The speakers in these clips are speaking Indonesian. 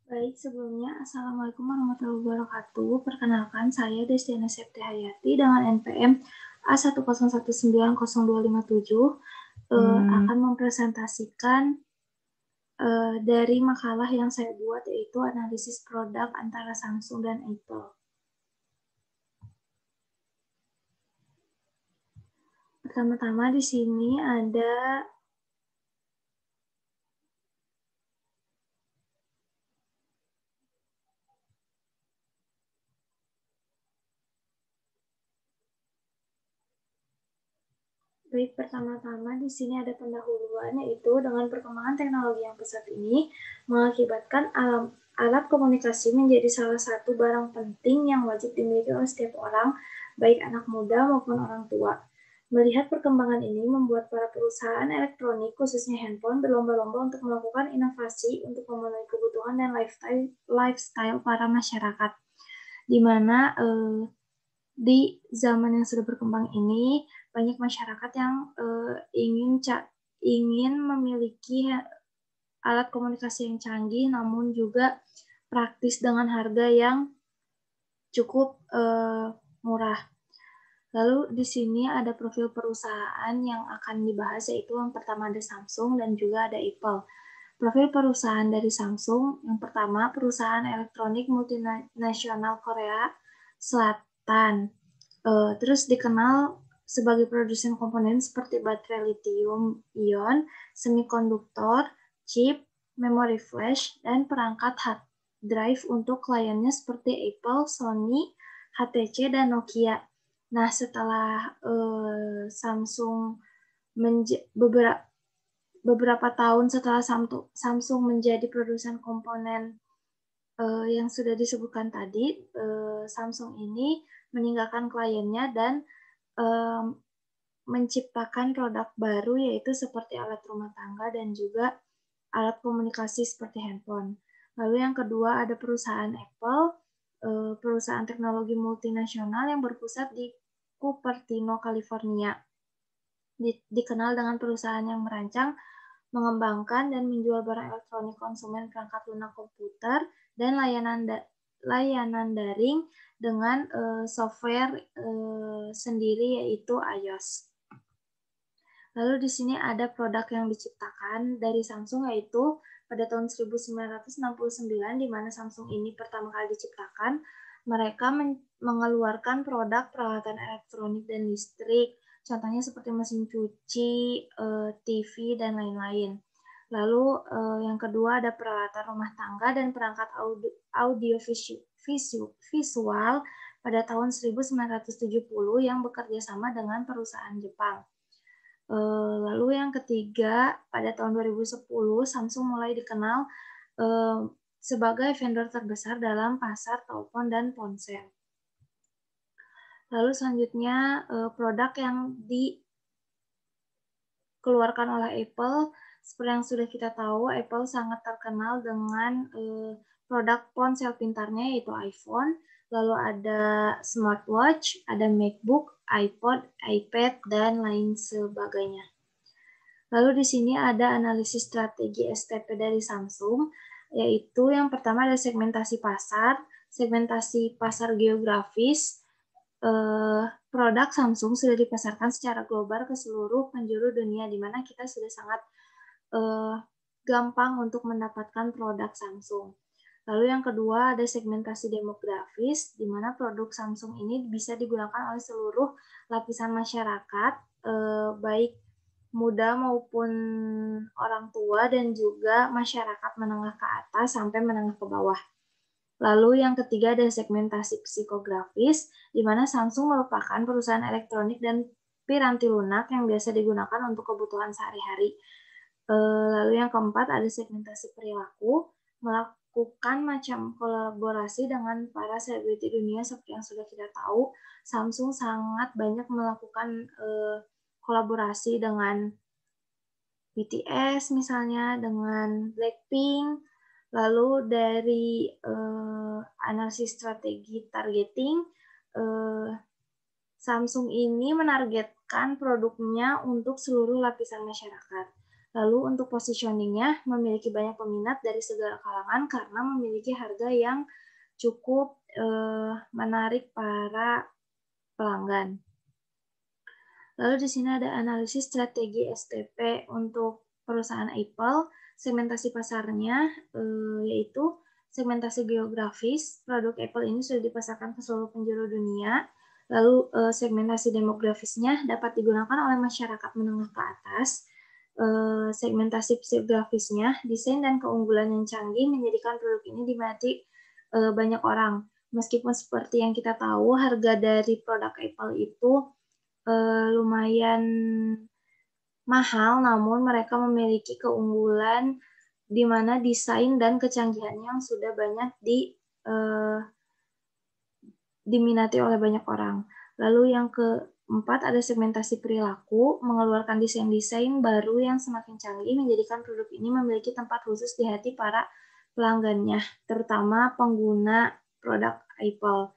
Baik, sebelumnya Assalamualaikum warahmatullahi wabarakatuh. Perkenalkan, saya Destiana Septi Hayati dengan NPM A101900257 Hmm, akan mempresentasikan dari makalah yang saya buat, yaitu analisis produk antara Samsung dan Apple. Pertama-tama di sini ada pertama-tama di sini ada pendahuluan, yaitu dengan perkembangan teknologi yang pesat ini mengakibatkan alat komunikasi menjadi salah satu barang penting yang wajib dimiliki oleh setiap orang, baik anak muda maupun orang tua. Melihat perkembangan ini membuat para perusahaan elektronik, khususnya handphone, berlomba-lomba untuk melakukan inovasi untuk memenuhi kebutuhan dan lifestyle para masyarakat. Di mana di zaman yang sudah berkembang ini banyak masyarakat yang ingin memiliki alat komunikasi yang canggih, namun juga praktis dengan harga yang cukup murah. Lalu di sini ada profil perusahaan yang akan dibahas, yaitu yang pertama ada Samsung dan juga ada Apple. Profil perusahaan dari Samsung, yang pertama perusahaan elektronik multinasional Korea Selatan. Terus dikenal sebagai produsen komponen seperti baterai lithium ion, semikonduktor, chip, memori flash, dan perangkat hard drive untuk kliennya seperti Apple, Sony, HTC, dan Nokia. Nah, setelah Samsung beberapa tahun setelah Samsung menjadi produsen komponen yang sudah disebutkan tadi, Samsung ini meninggalkan kliennya dan menciptakan produk baru, yaitu seperti alat rumah tangga dan juga alat komunikasi seperti handphone. Lalu yang kedua ada perusahaan Apple, perusahaan teknologi multinasional yang berpusat di Cupertino, California. Dikenal dengan perusahaan yang merancang, mengembangkan, dan menjual barang elektronik konsumen, perangkat lunak komputer, dan layanan daring dengan software sendiri, yaitu iOS. Lalu di sini ada produk yang diciptakan dari Samsung, yaitu pada tahun 1969, di mana Samsung ini pertama kali diciptakan. Mereka mengeluarkan produk peralatan elektronik dan listrik, contohnya seperti mesin cuci, TV, dan lain-lain. Lalu yang kedua ada peralatan rumah tangga dan perangkat audio visual pada tahun 1970 yang bekerja sama dengan perusahaan Jepang. Lalu yang ketiga, pada tahun 2010, Samsung mulai dikenal sebagai vendor terbesar dalam pasar telepon dan ponsel. Lalu selanjutnya, produk yang dikeluarkan oleh Apple, seperti yang sudah kita tahu, Apple sangat terkenal dengan produk ponsel pintarnya, yaitu iPhone. Lalu ada smartwatch, ada MacBook, iPod, iPad, dan lain sebagainya. Lalu di sini ada analisis strategi STP dari Samsung, yaitu yang pertama ada segmentasi pasar geografis. Produk Samsung sudah dipasarkan secara global ke seluruh penjuru dunia, di mana kita sudah sangat gampang untuk mendapatkan produk Samsung. Lalu yang kedua ada segmentasi demografis, di mana produk Samsung ini bisa digunakan oleh seluruh lapisan masyarakat, baik muda maupun orang tua, dan juga masyarakat menengah ke atas sampai menengah ke bawah. Lalu yang ketiga ada segmentasi psikografis, di mana Samsung merupakan perusahaan elektronik dan piranti lunak yang biasa digunakan untuk kebutuhan sehari-hari. Lalu yang keempat ada segmentasi perilaku, melakukan macam kolaborasi dengan para selebriti dunia. Seperti yang sudah kita tahu, Samsung sangat banyak melakukan kolaborasi dengan BTS misalnya, dengan Blackpink. Lalu dari analisis strategi targeting, Samsung ini menargetkan produknya untuk seluruh lapisan masyarakat. Lalu untuk positioning-nya memiliki banyak peminat dari segala kalangan karena memiliki harga yang cukup menarik para pelanggan. Lalu di sini ada analisis strategi STP untuk perusahaan Apple. Segmentasi pasarnya yaitu segmentasi geografis. Produk Apple ini sudah dipasarkan ke seluruh penjuru dunia. Lalu segmentasi demografisnya dapat digunakan oleh masyarakat menengah ke atas. Segmentasi psikografisnya, desain dan keunggulan yang canggih menjadikan produk ini diminati banyak orang. Meskipun seperti yang kita tahu, harga dari produk Apple itu lumayan mahal, namun mereka memiliki keunggulan di mana desain dan kecanggihannya yang sudah banyak diminati oleh banyak orang. Lalu yang keempat ada segmentasi perilaku, mengeluarkan desain-desain baru yang semakin canggih menjadikan produk ini memiliki tempat khusus di hati para pelanggannya, terutama pengguna produk Apple.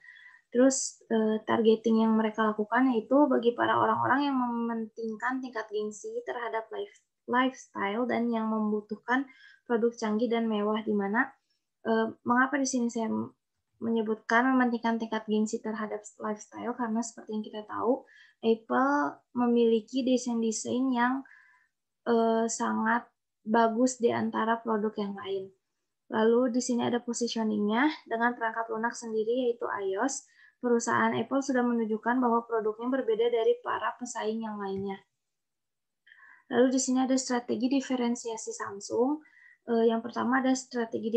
Terus targeting yang mereka lakukan yaitu bagi para orang-orang yang mementingkan tingkat gengsi terhadap lifestyle dan yang membutuhkan produk canggih dan mewah, di mana mengapa di sini saya menyebutkan mementingkan tingkat gengsi terhadap lifestyle karena seperti yang kita tahu Apple memiliki desain-desain yang sangat bagus di antara produk yang lain. Lalu di sini ada positioning-nya dengan perangkat lunak sendiri yaitu iOS. Perusahaan Apple sudah menunjukkan bahwa produknya berbeda dari para pesaing yang lainnya. Lalu di sini ada strategi diferensiasi Samsung. Yang pertama ada strategi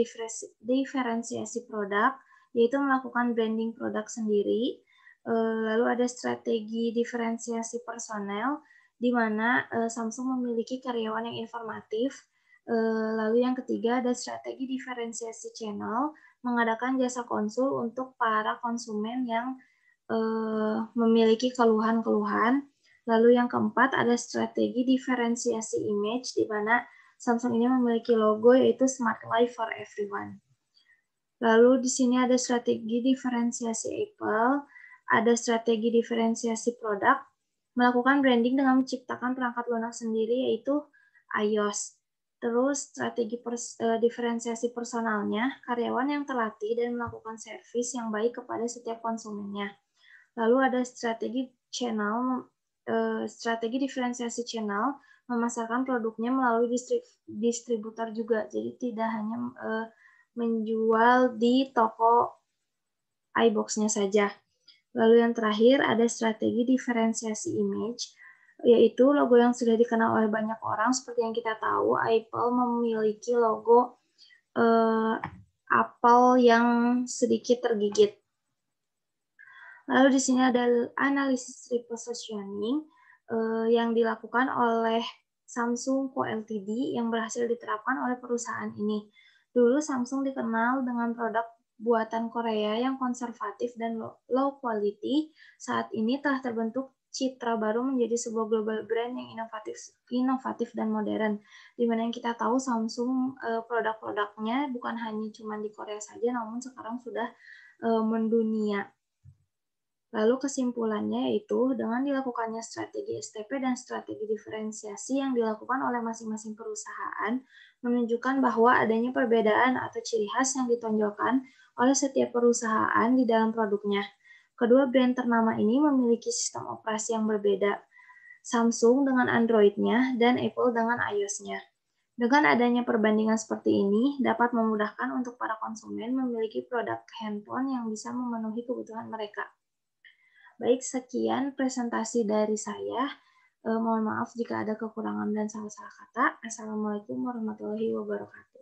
diferensiasi produk, yaitu melakukan branding produk sendiri. Lalu ada strategi diferensiasi personel, di mana Samsung memiliki karyawan yang informatif. Lalu yang ketiga ada strategi diferensiasi channel, mengadakan jasa konsul untuk para konsumen yang memiliki keluhan-keluhan. Lalu yang keempat ada strategi diferensiasi image, di mana Samsung ini memiliki logo yaitu Smart Life for Everyone. Lalu di sini ada strategi diferensiasi Apple, ada strategi diferensiasi produk, melakukan branding dengan menciptakan perangkat lunak sendiri yaitu iOS. Terus strategi diferensiasi personalnya, karyawan yang terlatih dan melakukan servis yang baik kepada setiap konsumennya. Lalu ada strategi diferensiasi channel, memasarkan produknya melalui distributor juga. Jadi tidak hanya menjual di toko iBox-nya saja. Lalu yang terakhir ada strategi diferensiasi image, yaitu logo yang sudah dikenal oleh banyak orang. Seperti yang kita tahu, Apple memiliki logo apel yang sedikit tergigit. Lalu di sini ada analisis repositioning yang dilakukan oleh Samsung Co Ltd yang berhasil diterapkan oleh perusahaan ini. Dulu Samsung dikenal dengan produk buatan Korea yang konservatif dan low quality. Saat ini telah terbentuk citra baru menjadi sebuah global brand yang inovatif dan modern. Di mana yang kita tahu Samsung produk-produknya bukan hanya cuma di Korea saja, namun sekarang sudah mendunia. Lalu kesimpulannya yaitu dengan dilakukannya strategi STP dan strategi diferensiasi yang dilakukan oleh masing-masing perusahaan menunjukkan bahwa adanya perbedaan atau ciri khas yang ditonjolkan oleh setiap perusahaan di dalam produknya. Kedua brand ternama ini memiliki sistem operasi yang berbeda, Samsung dengan Android-nya dan Apple dengan iOS-nya. Dengan adanya perbandingan seperti ini, dapat memudahkan untuk para konsumen memiliki produk handphone yang bisa memenuhi kebutuhan mereka. Baik, sekian presentasi dari saya. Mohon maaf jika ada kekurangan dan salah-salah kata. Assalamualaikum warahmatullahi wabarakatuh.